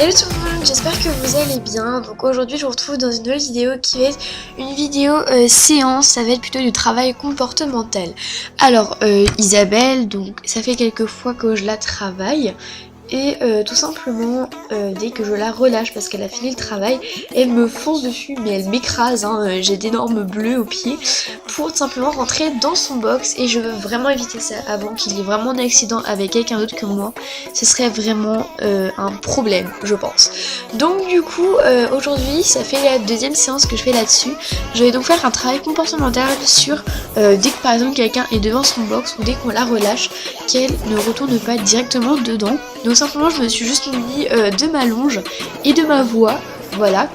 Hello tout le monde, j'espère que vous allez bien. Donc aujourd'hui je vous retrouve dans une nouvelle vidéo qui va être une vidéo séance, ça va être plutôt du travail comportemental. Alors Isabelle, donc ça fait quelques fois que je la travaille. Et tout simplement, dès que je la relâche parce qu'elle a fini le travail, elle me fonce dessus, mais elle m'écrase, hein, j'ai d'énormes bleus aux pieds, pour tout simplement rentrer dans son box. Et je veux vraiment éviter ça avant qu'il y ait vraiment un accident avec quelqu'un d'autre que moi. Ce serait vraiment un problème, je pense. Donc du coup, aujourd'hui, ça fait la deuxième séance que je fais là-dessus. Je vais donc faire un travail comportemental sur dès que par exemple quelqu'un est devant son box ou dès qu'on la relâche, qu'elle ne retourne pas directement dedans. Donc simplement je me suis juste mis de ma longe et de ma voix, voilà.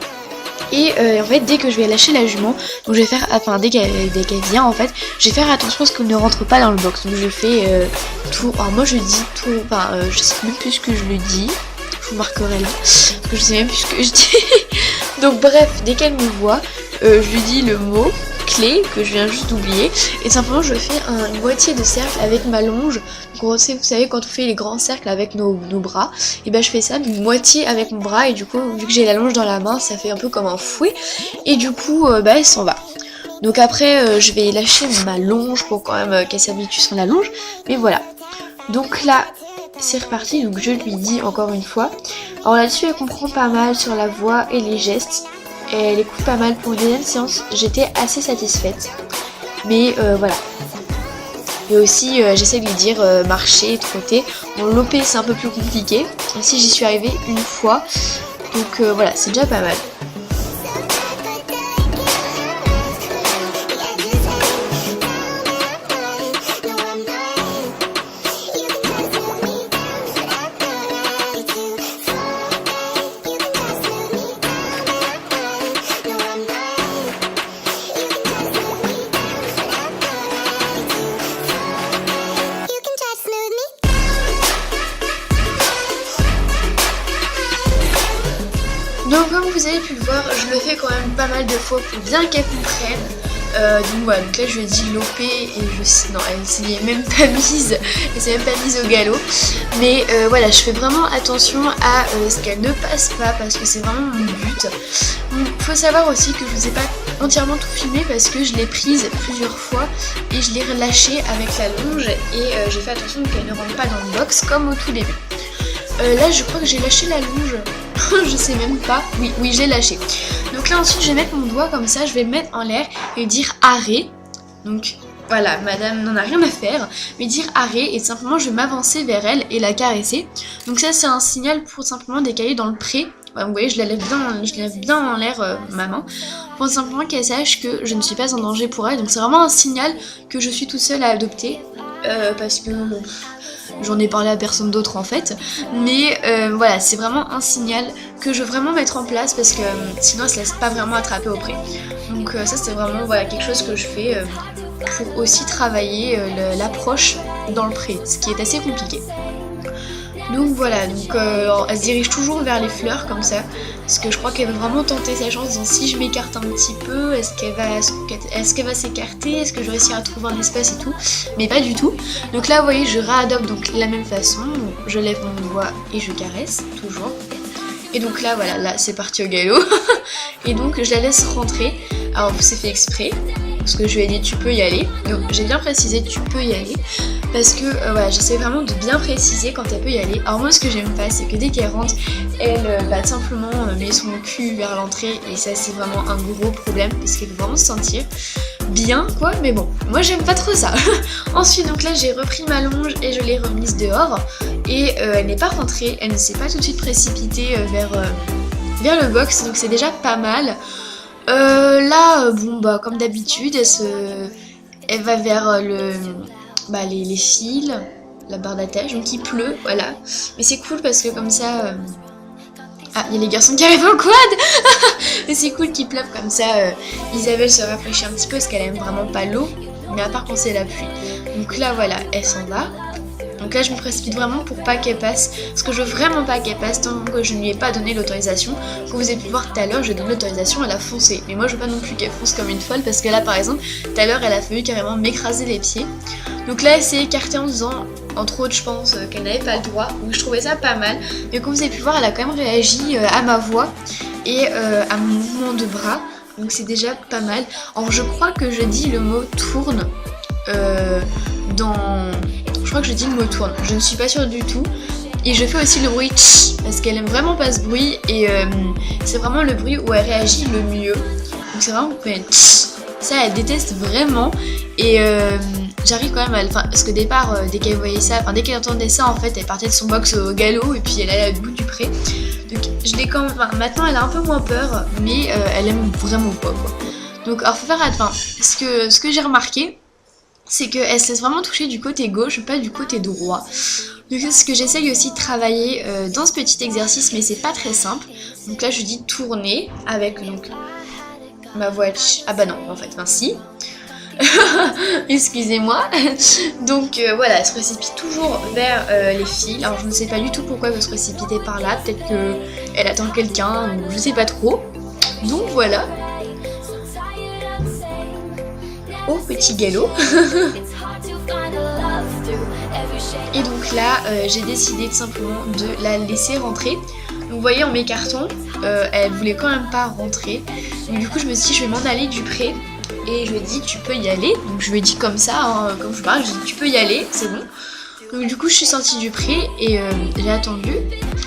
Et en fait dès que je vais lâcher la jument, donc je vais faire, enfin dès qu'elle vient en fait, je vais faire attention à ce qu'elle ne rentre pas dans le box. Donc je fais tout, alors moi je dis tout, enfin je sais même plus ce que je le dis, je vous marquerai là, parce que je sais même plus ce que je dis. Donc bref, dès qu'elle me voit, je lui dis le mot clé que je viens juste d'oublier et simplement je fais une moitié de cercle avec ma longe. Donc vous savez quand on fait les grands cercles avec nos bras, et ben je fais ça d'une moitié avec mon bras et du coup vu que j'ai la longe dans la main ça fait un peu comme un fouet et du coup bah elle s'en va. Donc après je vais lâcher ma longe pour quand même qu'elle s'habitue sur la longe, mais voilà. Donc là c'est reparti, donc je lui dis encore une fois. Alors là-dessus elle comprend pas mal sur la voix et les gestes. Elle écoute pas mal pour une deuxième séance, j'étais assez satisfaite. Mais voilà. Et aussi j'essaie de lui dire marcher, trotter. Bon loper c'est un peu plus compliqué. Ici j'y suis arrivée une fois. Donc voilà, c'est déjà pas mal. Donc comme vous avez pu le voir, je le fais quand même pas mal de fois pour bien qu'elle comprenne. Donc voilà, donc là je lui ai dit loper et non, elle s'est même pas mise, elle s'est même pas mise au galop. Mais voilà, je fais vraiment attention à ce qu'elle ne passe pas parce que c'est vraiment mon but. Donc, faut savoir aussi que je vous ai pas entièrement tout filmé parce que je l'ai prise plusieurs fois et je l'ai relâchée avec la longe et j'ai fait attention qu'elle ne rentre pas dans le box comme au tout début. Là je crois que j'ai lâché la longe. Je sais même pas. Oui, j'ai lâché. Donc là ensuite je vais mettre mon doigt comme ça, je vais le mettre en l'air et dire arrêt. Donc voilà, madame n'en a rien à faire, mais dire arrêt et simplement je vais m'avancer vers elle et la caresser. Donc ça c'est un signal pour simplement décaler dans le pré. Vous voyez, je la lève bien en l'air ma main pour simplement qu'elle sache que je ne suis pas en danger pour elle. Donc c'est vraiment un signal que je suis toute seule à adopter parce que bon, j'en ai parlé à personne d'autre en fait, mais voilà, c'est vraiment un signal que je veux vraiment mettre en place parce que sinon elle se laisse pas vraiment attraper au pré. Donc ça c'est vraiment voilà, quelque chose que je fais pour aussi travailler l'approche dans le pré, ce qui est assez compliqué. Donc voilà, donc elle se dirige toujours vers les fleurs comme ça, parce que je crois qu'elle veut vraiment tenter sa chance. Donc si je m'écarte un petit peu, est-ce qu'elle va s'écarter, est-ce que je vais réussir à trouver un espace et tout, mais pas du tout. Donc là vous voyez je réadopte donc la même façon, je lève mon doigt et je caresse toujours. Et donc là voilà, là c'est parti au galop. Et donc je la laisse rentrer, alors c'est fait exprès, parce que je lui ai dit tu peux y aller, donc j'ai bien précisé tu peux y aller, parce que voilà, j'essaie vraiment de bien préciser quand elle peut y aller. Alors moi ce que j'aime pas c'est que dès qu'elle rentre, elle va simplement mettre son cul vers l'entrée et ça c'est vraiment un gros problème parce qu'elle veut vraiment se sentir bien quoi, mais bon, moi j'aime pas trop ça. Ensuite donc là j'ai repris ma longe et je l'ai remise dehors et elle n'est pas rentrée, elle ne s'est pas tout de suite précipitée vers le box, donc c'est déjà pas mal. Là, bon bah comme d'habitude, elle va vers les fils, la barre d'attache, donc il pleut, voilà. Mais c'est cool parce que comme ça, ah il y a les garçons qui arrivent en quad. Mais c'est cool qu'il pleuve comme ça. Isabelle se rafraîchit un petit peu parce qu'elle aime vraiment pas l'eau, mais à part quand c'est la pluie. Donc là voilà, elle s'en va. Donc là je me précipite vraiment pour pas qu'elle passe, parce que je veux vraiment pas qu'elle passe tant que je ne lui ai pas donné l'autorisation. Comme vous avez pu voir tout à l'heure, je donne l'autorisation, elle a foncé. Mais moi je veux pas non plus qu'elle fonce comme une folle, parce que là par exemple, tout à l'heure elle a fallu carrément m'écraser les pieds. Donc là elle s'est écartée en disant entre autres je pense qu'elle n'avait pas le droit, donc je trouvais ça pas mal. Mais comme vous avez pu voir, elle a quand même réagi à ma voix et à mon mouvement de bras, donc c'est déjà pas mal. Alors je crois que je dis le mot tourne je crois que je dis le mot tourne, je ne suis pas sûre du tout. Et je fais aussi le bruit tch, parce qu'elle aime vraiment pas ce bruit et c'est vraiment le bruit où elle réagit le mieux. Donc c'est vraiment tch. Ça elle déteste vraiment et j'arrive quand même à parce qu'au départ dès qu'elle voyait ça, dès qu'elle entendait ça en fait elle partait de son box au galop et puis elle allait au bout du pré. Donc je l'ai quand même, maintenant elle a un peu moins peur mais elle aime vraiment pas quoi. Donc alors faut faire ce que j'ai remarqué c'est qu'elle se laisse vraiment toucher du côté gauche, pas du côté droit. Donc c'est ce que j'essaye aussi de travailler dans ce petit exercice, mais c'est pas très simple. Donc là je dis tourner avec donc ma voix. Ah bah non, en fait, si. Excusez-moi. Donc voilà, elle se précipite toujours vers les fils. Alors je ne sais pas du tout pourquoi elle veut se précipiter par là. Peut-être qu'elle attend quelqu'un, ou je sais pas trop. Donc voilà. Au petit galop. Et donc là j'ai décidé tout simplement de la laisser rentrer. Donc vous voyez en m'écartant elle voulait quand même pas rentrer. Donc du coup je me suis dit je vais m'en aller du pré. Et je lui ai dit tu peux y aller. Donc je lui ai dit comme ça comme je parle, je lui ai dit tu peux y aller, c'est bon. Donc du coup je suis sortie du pré et j'ai attendu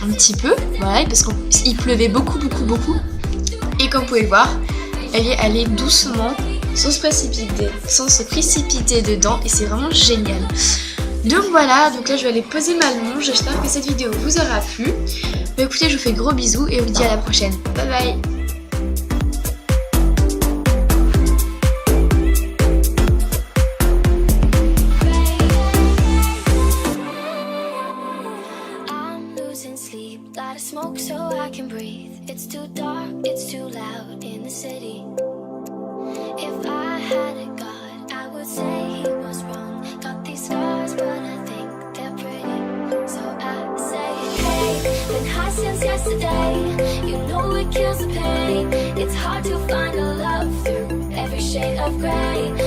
un petit peu. Voilà, parce qu'il pleuvait beaucoup. Et comme vous pouvez le voir, elle est allée doucement sans se précipiter dedans et c'est vraiment génial. Donc voilà, donc là je vais aller poser ma longe. J'espère que cette vidéo vous aura plu. Bah écoutez, je vous fais gros bisous et on vous dit à la prochaine. Bye bye. Smoke so I can breathe. It's too dark, it's too loud in the city. If I had a god, I would say he was wrong. Got these scars, but I think they're pretty. So I say, hey, been high since yesterday. You know it kills the pain. It's hard to find a love through every shade of gray.